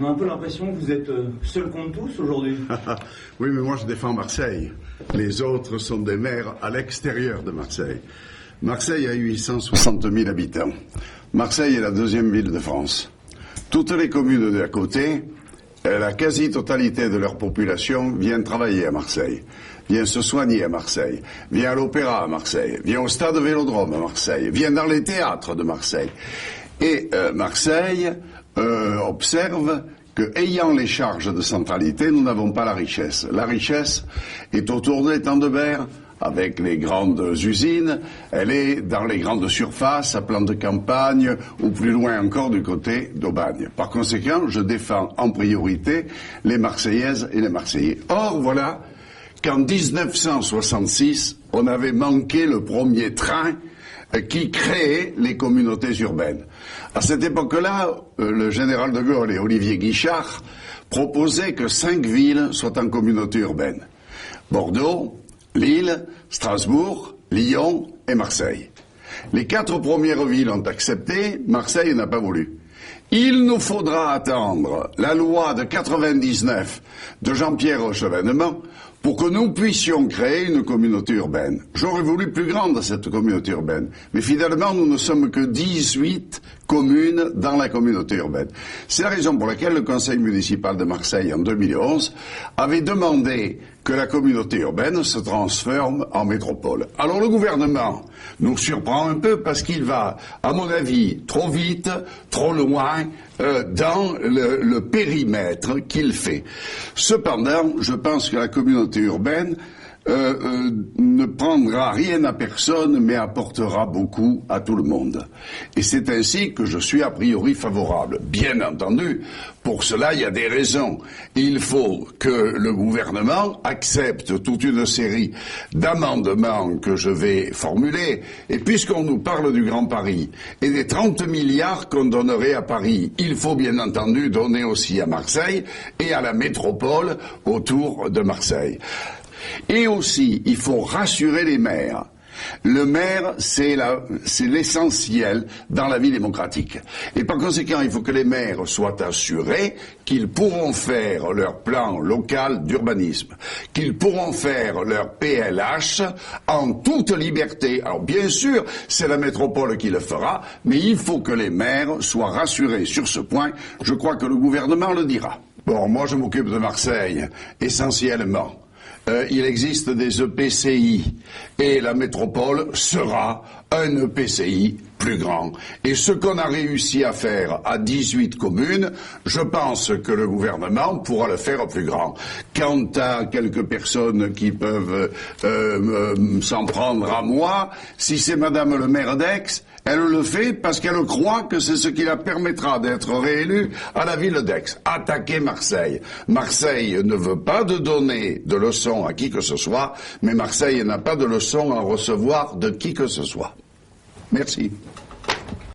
On a un peu l'impression que vous êtes seul contre tous aujourd'hui. Oui, mais moi je défends Marseille. Les autres sont des maires à l'extérieur de Marseille. Marseille a 860 000 habitants. Marseille est la deuxième ville de France. Toutes les communes d'à côté, la quasi-totalité de leur population vient travailler à Marseille, vient se soigner à Marseille, vient à l'opéra à Marseille, vient au stade Vélodrome à Marseille, vient dans les théâtres de Marseille. Et Marseille observe que, ayant les charges de centralité, nous n'avons pas la richesse. La richesse est autour de l'étang de Berre, avec les grandes usines, elle est dans les grandes surfaces, à plan de campagne, ou plus loin encore du côté d'Aubagne. Par conséquent, je défends en priorité les Marseillaises et les Marseillais. Or, voilà qu'en 1966, on avait manqué le premier train qui créait les communautés urbaines. À cette époque-là, le général de Gaulle et Olivier Guichard proposaient que 5 villes soient en communauté urbaine. Bordeaux, Lille, Strasbourg, Lyon et Marseille. Les 4 premières villes ont accepté, Marseille n'a pas voulu. Il nous faudra attendre la loi de 99 de Jean-Pierre Chevènement pour que nous puissions créer une communauté urbaine. J'aurais voulu plus grande cette communauté urbaine, mais finalement nous ne sommes que 18 communes dans la communauté urbaine. C'est la raison pour laquelle le conseil municipal de Marseille en 2011 avait demandé que la communauté urbaine se transforme en métropole. Alors le gouvernement nous surprend un peu parce qu'il va, à mon avis, trop vite, trop loin dans le périmètre qu'il fait. Cependant, je pense que la communauté urbaine ne prendra rien à personne, mais apportera beaucoup à tout le monde. Et c'est ainsi que je suis a priori favorable. Bien entendu, pour cela, il y a des raisons. Il faut que le gouvernement accepte toute une série d'amendements que je vais formuler. Et puisqu'on nous parle du Grand Paris et des 30 milliards qu'on donnerait à Paris, il faut bien entendu donner aussi à Marseille et à la métropole autour de Marseille. Et aussi, il faut rassurer les maires. Le maire, c'est l'essentiel dans la vie démocratique. Et par conséquent, il faut que les maires soient assurés qu'ils pourront faire leur plan local d'urbanisme, qu'ils pourront faire leur PLH en toute liberté. Alors bien sûr, c'est la métropole qui le fera, mais il faut que les maires soient rassurés sur ce point. Je crois que le gouvernement le dira. Bon, moi je m'occupe de Marseille, essentiellement. Il existe des EPCI et la métropole sera un EPCI plus grand. Et ce qu'on a réussi à faire à 18 communes, je pense que le gouvernement pourra le faire plus grand. Quant à quelques personnes qui peuvent s'en prendre à moi, si c'est Madame le maire d'Aix, elle le fait parce qu'elle croit que c'est ce qui la permettra d'être réélue à la ville d'Aix. Attaquer Marseille. Marseille ne veut pas de donner de leçons à qui que ce soit, mais Marseille n'a pas de leçons à recevoir de qui que ce soit. Merci.